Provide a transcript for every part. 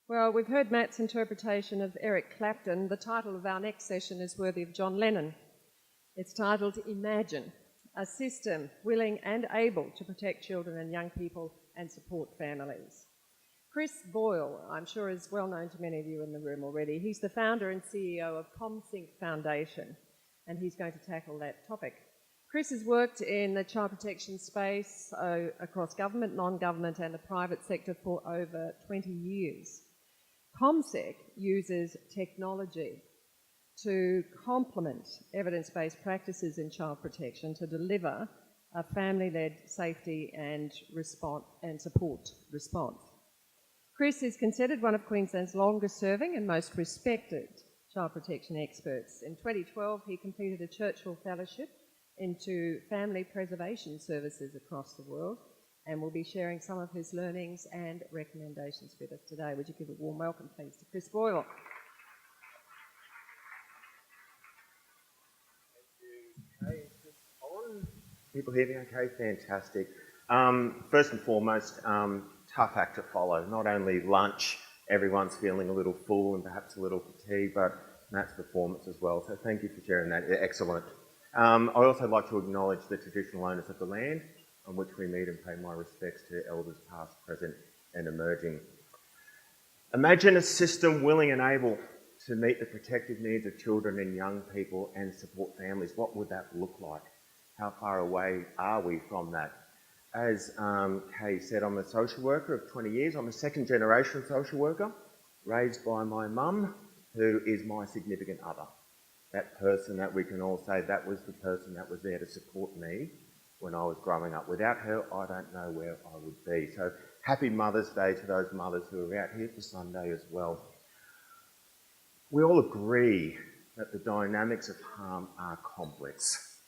Well, we've heard Matt's interpretation of Eric Clapton. The title of our next session is worthy of John Lennon. It's titled Imagine, a system willing and able to protect children and young people and support families. Chris Boyle, I'm sure, is well known to many of you in the room already. He's the founder and CEO of ComSync Foundation, and he's going to tackle that topic. Chris has worked in the child protection space across government, non-government and the private sector for over 20 years. ComSec uses technology to complement evidence-based practices in child protection to deliver a family-led safety and support response. Chris is considered one of Queensland's longest-serving and most respected child protection experts. In 2012, he completed a Churchill Fellowship into family preservation services across the world, and will be sharing some of his learnings and recommendations with us today. Would you give a warm welcome, please, to Chris Boyle? Thank you, Kay. On? People hear me okay? Fantastic. First and foremost, tough act to follow. Not only lunch, everyone's feeling a little full and perhaps a little fatigued, but Matt's performance as well. So thank you for sharing that. Excellent. I also like to acknowledge the traditional owners of the land on which we meet and pay my respects to elders past, present and emerging. Imagine a system willing and able to meet the protective needs of children and young people and support families. What would that look like? How far away are we from that? As Kay said, I'm a social worker of 20 years. I'm a second generation social worker, raised by my mum, who is my significant other. That person that we can all say, that was the person that was there to support me when I was growing up. Without her, I don't know where I would be. So happy Mother's Day to those mothers who are out here for Sunday as well. We all agree that the dynamics of harm are complex.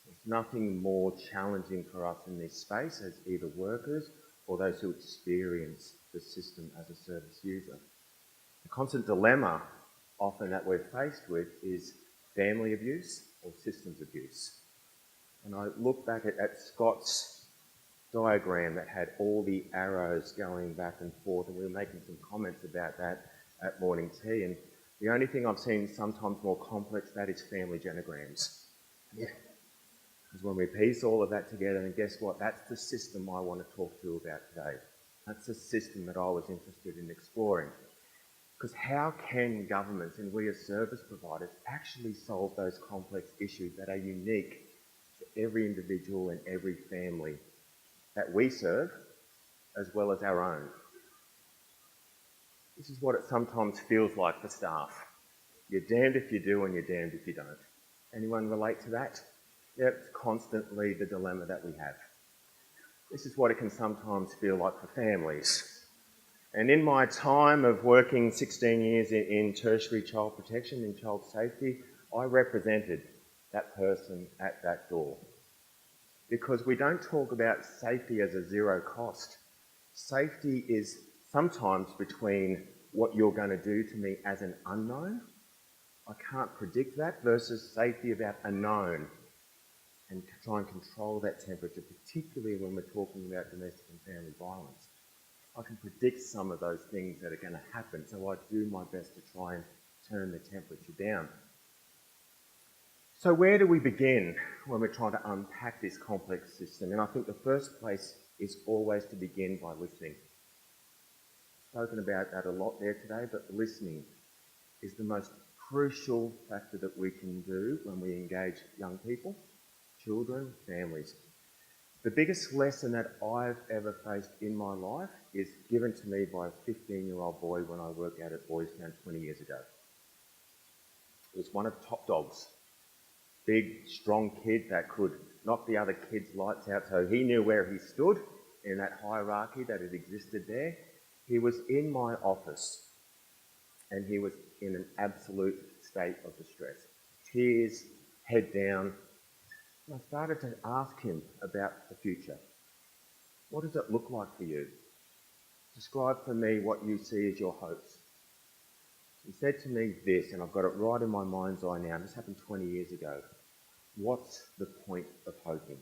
There's nothing more challenging for us in this space as either workers or those who experience the system as a service user. The constant dilemma often that we're faced with is family abuse or systems abuse. And I look back at Scott's diagram that had all the arrows going back and forth, and we were making some comments about that at morning tea, and the only thing I've seen sometimes more complex, that is family genograms. Yeah. Because when we piece all of that together, and guess what? That's the system I want to talk to you about today. That's the system that I was interested in exploring. Because how can governments and we as service providers actually solve those complex issues that are unique to every individual and every family that we serve, as well as our own? This is what it sometimes feels like for staff. You're damned if you do and you're damned if you don't. Anyone relate to that? Yep, it's constantly the dilemma that we have. This is what it can sometimes feel like for families. And in my time of working 16 years in tertiary child protection and child safety, I represented that person at that door. Because we don't talk about safety as a zero cost. Safety is sometimes between what you're going to do to me as an unknown, I can't predict that, versus safety about a known, and to try and control that temperature, particularly when we're talking about domestic and family violence. I can predict some of those things that are going to happen, so I do my best to try and turn the temperature down. So where do we begin when we're trying to unpack this complex system? And I think the first place is always to begin by listening. I've spoken about that a lot there today, but listening is the most crucial factor that we can do when we engage young people, children, families. The biggest lesson that I've ever faced in my life is given to me by a 15-year-old boy when I worked out at Boys Town 20 years ago. It was one of the top dogs. Big, strong kid that could knock the other kids' lights out, so he knew where he stood in that hierarchy that had existed there. He was in my office and he was in an absolute state of distress. Tears, head down. And I started to ask him about the future. What does it look like for you? Describe for me what you see as your hopes. He said to me this, and I've got it right in my mind's eye now, this happened 20 years ago. What's the point of hoping?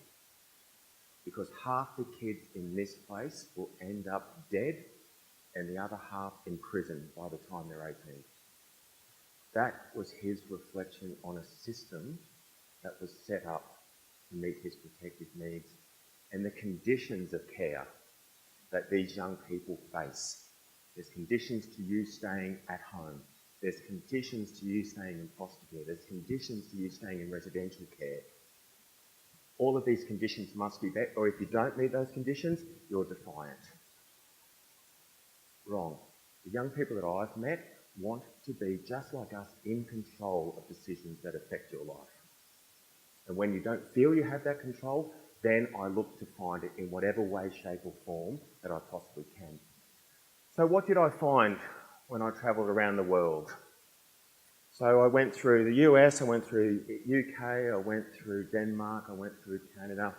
Because half the kids in this place will end up dead and the other half in prison by the time they're 18. That was his reflection on a system that was set up to meet his protective needs and the conditions of care that these young people face. There's conditions to you staying at home. There's conditions to you staying in foster care. There's conditions to you staying in residential care. All of these conditions must be met, or if you don't meet those conditions, you're defiant. Wrong. The young people that I've met want to be just like us, in control of decisions that affect your life. And when you don't feel you have that control, then I look to find it in whatever way, shape or form that I possibly can. So what did I find when I travelled around the world? So I went through the US, I went through UK, I went through Denmark, I went through Canada,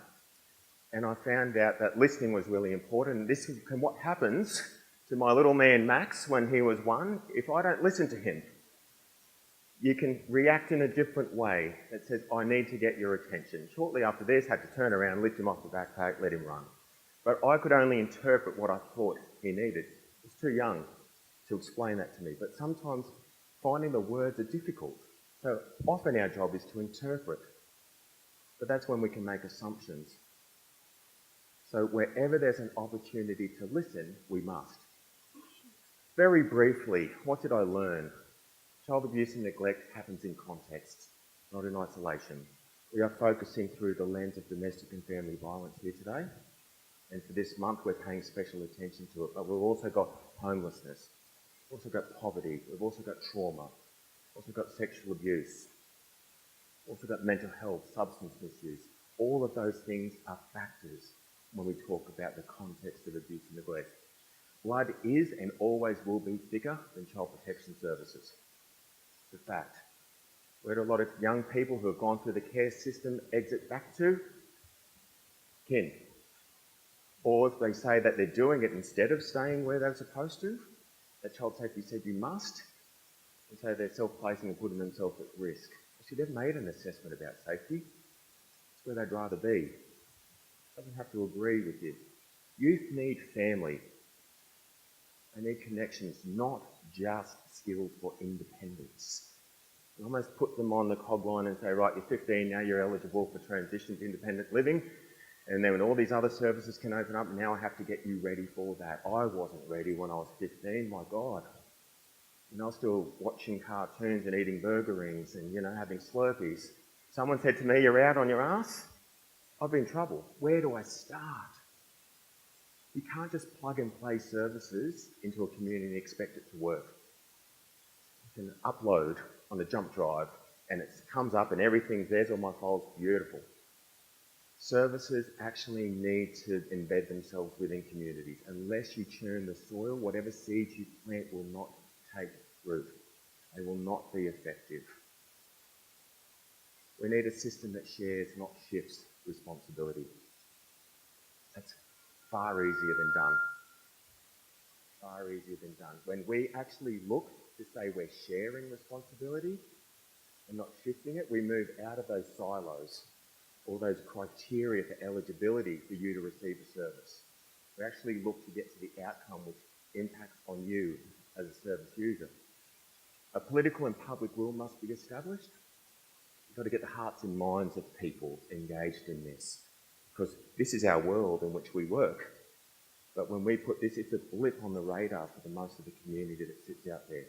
and I found out that listening was really important. This is what happens to my little man Max when he was 1 if I don't listen to him. You can react in a different way that says, I need to get your attention. Shortly after this, had to turn around, lift him off the backpack, let him run. But I could only interpret what I thought he needed. He was too young to explain that to me. But sometimes finding the words are difficult. So often our job is to interpret. But that's when we can make assumptions. So wherever there's an opportunity to listen, we must. Very briefly, what did I learn? Child abuse and neglect happens in context, not in isolation. We are focusing through the lens of domestic and family violence here today. And for this month, we're paying special attention to it. But we've also got homelessness. We've also got poverty. We've also got trauma. We've also got sexual abuse. We've also got mental health, substance misuse. All of those things are factors when we talk about the context of abuse and neglect. Blood is and always will be thicker than child protection services. It's a fact. Where do a lot of young people who have gone through the care system exit back to? Kin. Or if they say that they're doing it instead of staying where they're supposed to, that child safety said you must, and so they're self-placing and putting themselves at risk. Actually, they've made an assessment about safety. It's where they'd rather be. Doesn't have to agree with you. Youth need family. They need connections, not just skills for independence. You almost put them on the cog line and say, right, you're 15 now, you're eligible for transition to independent living. And then when all these other services can open up, now I have to get you ready for that. I wasn't ready when I was 15, my God. I was still watching cartoons and eating burger rings and, having Slurpees. Someone said to me, you're out on your ass? I'd be in trouble. Where do I start? You can't just plug and play services into a community and expect it to work. You can upload on the jump drive and it comes up and everything's there's all my files, beautiful. Services actually need to embed themselves within communities. Unless you churn the soil, whatever seeds you plant will not take root. They will not be effective. We need a system that shares, not shifts, responsibility. That's far easier than done. Far easier than done. When we actually look to say we're sharing responsibility and not shifting it, we move out of those silos, all those criteria for eligibility for you to receive a service. We actually look to get to the outcome which impacts on you as a service user. A political and public will must be established. You've got to get the hearts and minds of people engaged in this, because this is our world in which we work. But when we put this, it's a blip on the radar for the most of the community that sits out there.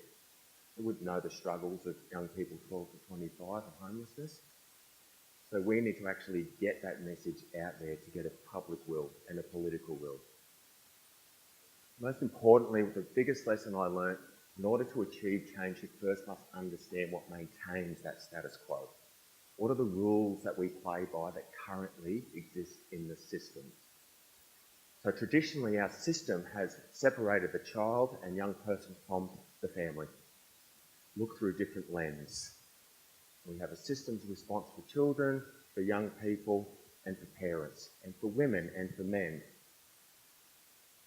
They wouldn't know the struggles of young people 12 to 25 and homelessness. So we need to actually get that message out there to get a public will and a political will. Most importantly, the biggest lesson I learnt, in order to achieve change, you first must understand what maintains that status quo. What are the rules that we play by that currently exist in the system? So traditionally, our system has separated the child and young person from the family. Look through different lenses. We have a systems response for children, for young people, and for parents, and for women and for men.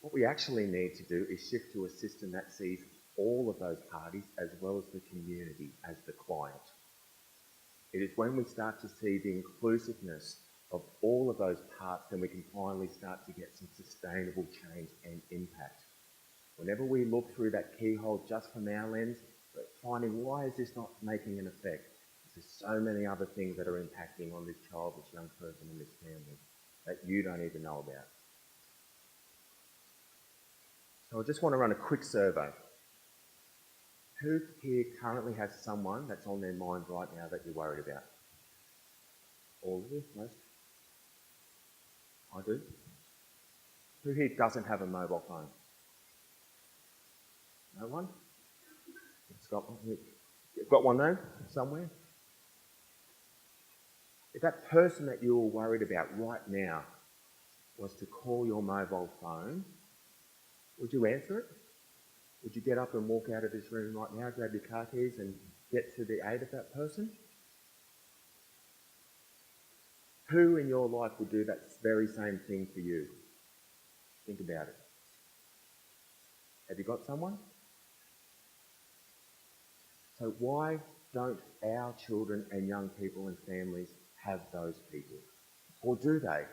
What we actually need to do is shift to a system that sees all of those parties as well as the community as the client. It is when we start to see the inclusiveness of all of those parts, then we can finally start to get some sustainable change and impact. Whenever we look through that keyhole just from our lens, we're finding, why is this not making an effect? There's so many other things that are impacting on this child, this young person and this family that you don't even know about. So I just want to run a quick survey. Who here currently has someone that's on their mind right now that you're worried about? All of you? Most? I do. Who here doesn't have a mobile phone? No one? It's got one. You've got one though, somewhere? If that person that you're worried about right now was to call your mobile phone, would you answer it? Would you get up and walk out of this room right now, grab your car keys and get to the aid of that person? Who in your life would do that very same thing for you? Think about it. Have you got someone? So why don't our children and young people and families have those people? Or do they?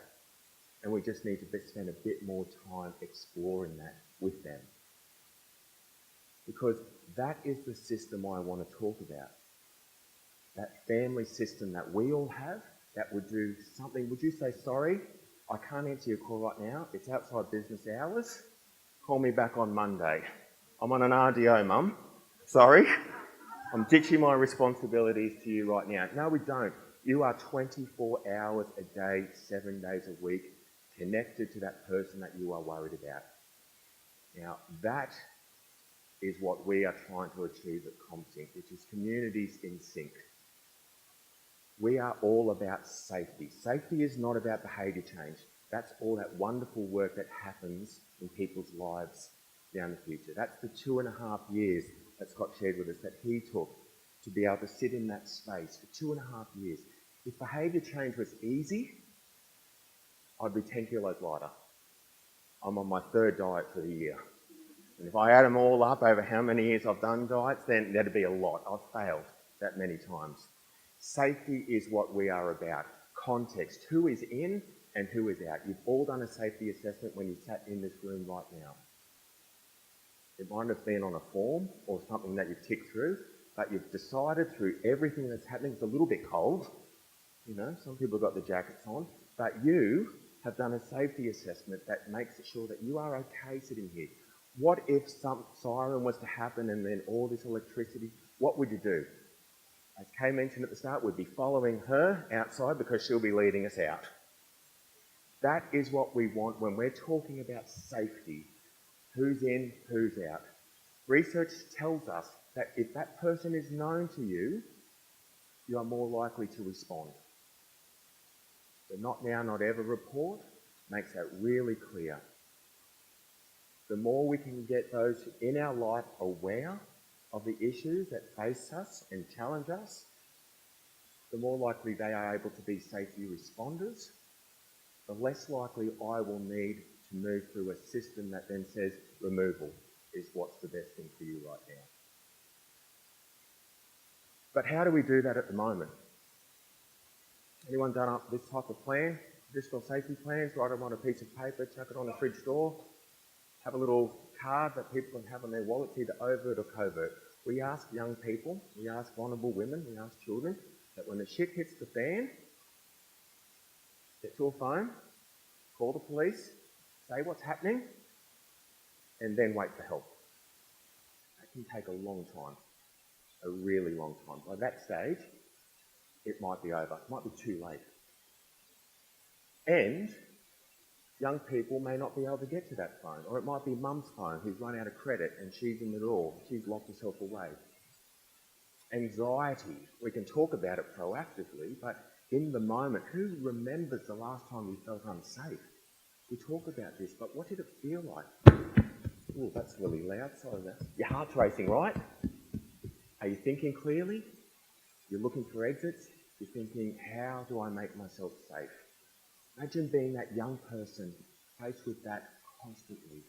And we just need to spend a bit more time exploring that with them. Because that is the system I want to talk about. That family system that we all have that would do something. Would you say, sorry, I can't answer your call right now. It's outside business hours. Call me back on Monday. I'm on an RDO, Mum. Sorry. I'm ditching my responsibilities to you right now. No, we don't. You are 24 hours a day, 7 days a week, connected to that person that you are worried about. Now, that is what we are trying to achieve at ComSync, which is communities in sync. We are all about safety. Safety is not about behaviour change. That's all that wonderful work that happens in people's lives down the future. That's the 2.5 years that Scott shared with us that he took to be able to sit in that space for 2.5 years. If behaviour change was easy, I'd be 10 kilos lighter. I'm on my 3rd diet for the year. And if I add them all up over how many years I've done diets, then that'd be a lot. I've failed that many times. Safety is what we are about. Context. Who is in and who is out. You've all done a safety assessment when you sat in this room right now. It might have been on a form or something that you've ticked through, but you've decided through everything that's happening. It's a little bit cold, you know, some people have got the jackets on, but you have done a safety assessment that makes it sure that you are okay sitting here. What if some siren was to happen and then all this electricity? What would you do? As Kay mentioned at the start, we'd be following her outside because she'll be leading us out. That is what we want when we're talking about safety. Who's in, who's out. Research tells us that if that person is known to you, you are more likely to respond. The not now, not ever report makes that really clear. The more we can get those in our life aware of the issues that face us and challenge us, the more likely they are able to be safety responders, the less likely I will need to move through a system that then says removal is what's the best thing for you right now. But how do we do that at the moment? Anyone done up this type of plan? Additional safety plans, write them on a piece of paper, chuck it on a fridge door, have a little card that people can have on their wallets, either overt or covert. We ask young people, we ask vulnerable women, we ask children that when the shit hits the fan, get to a phone, call the police, say what's happening, and then wait for help. That can take a long time, a really long time. By that stage, it might be over, it might be too late. And young people may not be able to get to that phone, or it might be mum's phone who's run out of credit and she's in the door, she's locked herself away. Anxiety, we can talk about it proactively, but in the moment, who remembers the last time we felt unsafe? We talk about this, but what did it feel like? Oh, that's really loud, sorry about that. Your heart's racing, right? Are you thinking clearly? You're looking for exits? You're thinking, how do I make myself safe? Imagine being that young person faced with that constantly.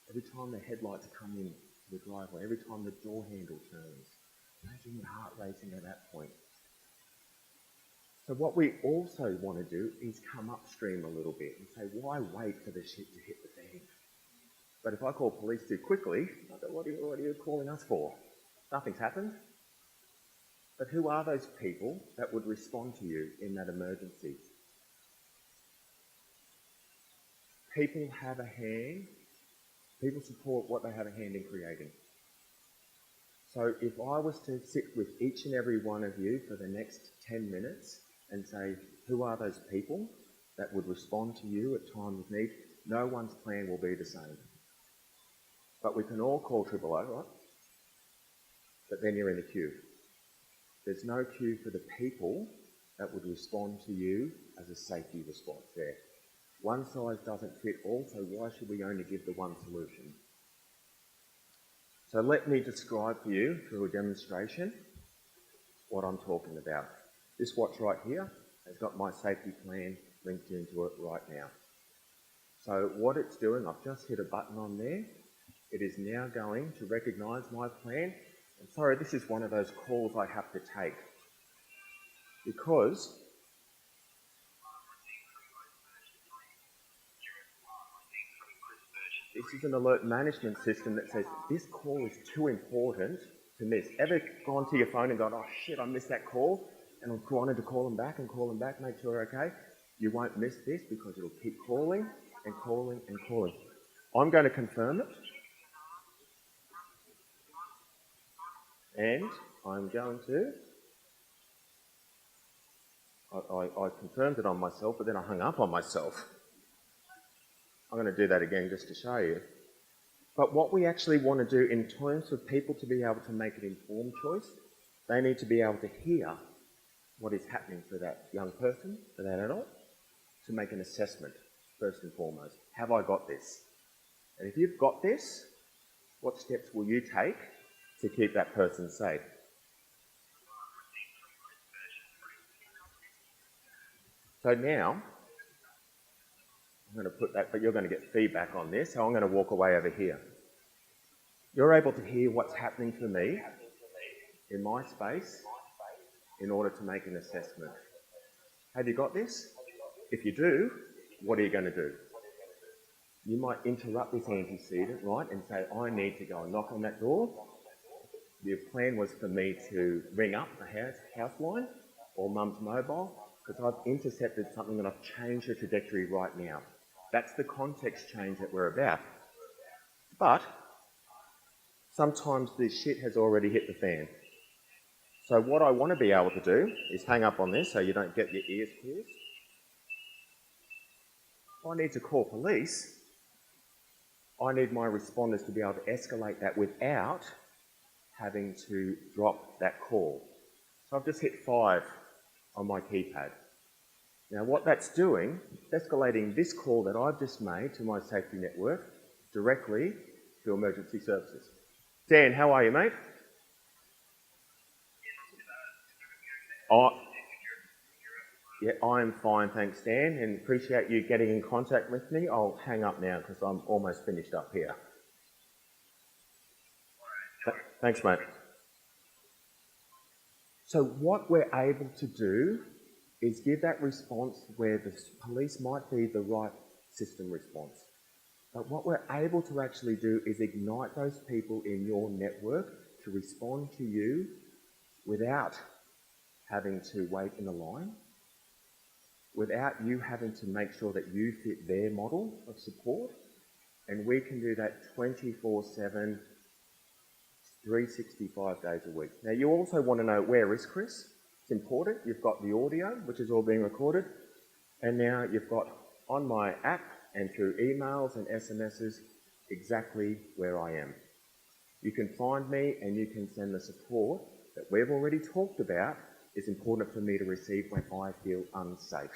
Every time the headlights come in the driveway, every time the door handle turns. Imagine your heart racing at that point. So what we also want to do is come upstream a little bit and say, why wait for the shit to hit the fan? But if I call police too quickly, what are you calling us for? Nothing's happened. But who are those people that would respond to you in that emergency? People have a hand, people support what they have a hand in creating. So if I was to sit with each and every one of you for the next 10 minutes and say, who are those people that would respond to you at times of need, no one's plan will be the same. But we can all call 000, right? But then you're in the queue. There's no queue for the people that would respond to you as a safety response there. One size doesn't fit all, so why should we only give the one solution? So let me describe for you through a demonstration what I'm talking about. This watch right here has got my safety plan linked into it right now. So what it's doing, I've just hit a button on there. It is now going to recognise my plan. And sorry, this is one of those calls I have to take because this is an alert management system that says this call is too important to miss. Ever gone to your phone and gone, oh shit, I missed that call, and I've wanted to call them back, make sure they're okay? You won't miss this because it'll keep calling and calling and calling. I'm going to confirm it. And I'm going to, I confirmed it on myself, but then I hung up on myself. I'm going to do that again just to show you. But what we actually want to do in terms of people to be able to make an informed choice, they need to be able to hear what is happening for that young person, for that adult, to make an assessment, first and foremost. Have I got this? And if you've got this, what steps will you take to keep that person safe? So now, I'm going to put that, but you're going to get feedback on this, so I'm going to walk away over here. You're able to hear what's happening for me in my space in order to make an assessment. Have you got this? If you do, what are you going to do? You might interrupt this antecedent, right, and say, I need to go and knock on that door. Your plan was for me to ring up the house line or mum's mobile because I've intercepted something and I've changed the trajectory right now. That's the context change that we're about. But sometimes this shit has already hit the fan. So what I want to be able to do is hang up on this so you don't get your ears pierced. If I need to call police, I need my responders to be able to escalate that without having to drop that call. So I've just hit 5 on my keypad. Now what that's doing, it's escalating this call that I've just made to my safety network directly to emergency services. Dan, how are you, mate? Yeah, I'm fine, thanks, Dan, and appreciate you getting in contact with me. I'll hang up now because I'm almost finished up here. Thanks, mate. So what we're able to do is give that response where the police might be the right system response. But what we're able to actually do is ignite those people in your network to respond to you without having to wait in a line, without you having to make sure that you fit their model of support. And we can do that 24/7, 365 days a week. Now you also want to know, where is Chris? It's important. You've got the audio, which is all being recorded. And now you've got on my app and through emails and SMSs exactly where I am. You can find me and you can send the support that we've already talked about is important for me to receive when I feel unsafe.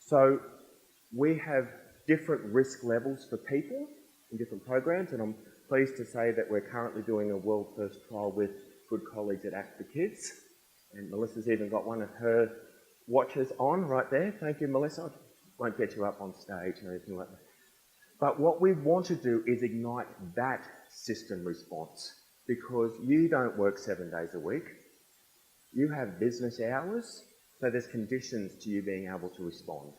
So we have different risk levels for people in different programs, and I'm pleased to say that we're currently doing a world first trial with good colleagues at Act for Kids, and Melissa's even got one of her watches on right there. Thank you, Melissa. I won't get you up on stage or anything like that. But what we want to do is ignite that system response, because you don't work 7 days a week. You have business hours, so there's conditions to you being able to respond.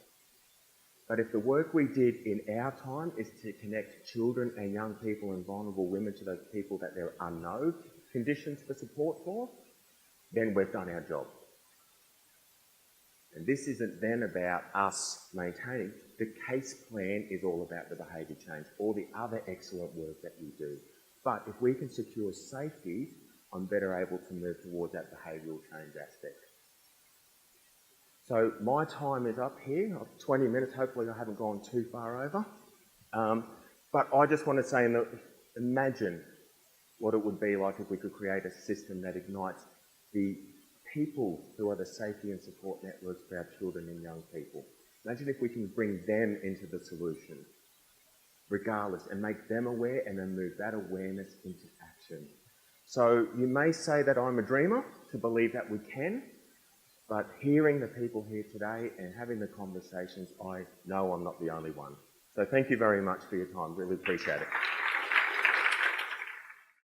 But if the work we did in our time is to connect children and young people and vulnerable women to those people that there are no conditions for support for, then we've done our job. And this isn't then about us maintaining. The case plan is all about the behaviour change, all the other excellent work that you do. But if we can secure safety, I'm better able to move towards that behavioural change aspect. So my time is up here, 20 minutes, hopefully I haven't gone too far over. But I just want to say, imagine what it would be like if we could create a system that ignites the people who are the safety and support networks for our children and young people. Imagine if we can bring them into the solution, regardless, and make them aware and then move that awareness into action. So you may say that I'm a dreamer to believe that we can, but hearing the people here today and having the conversations, I know I'm not the only one. So thank you very much for your time. Really appreciate it.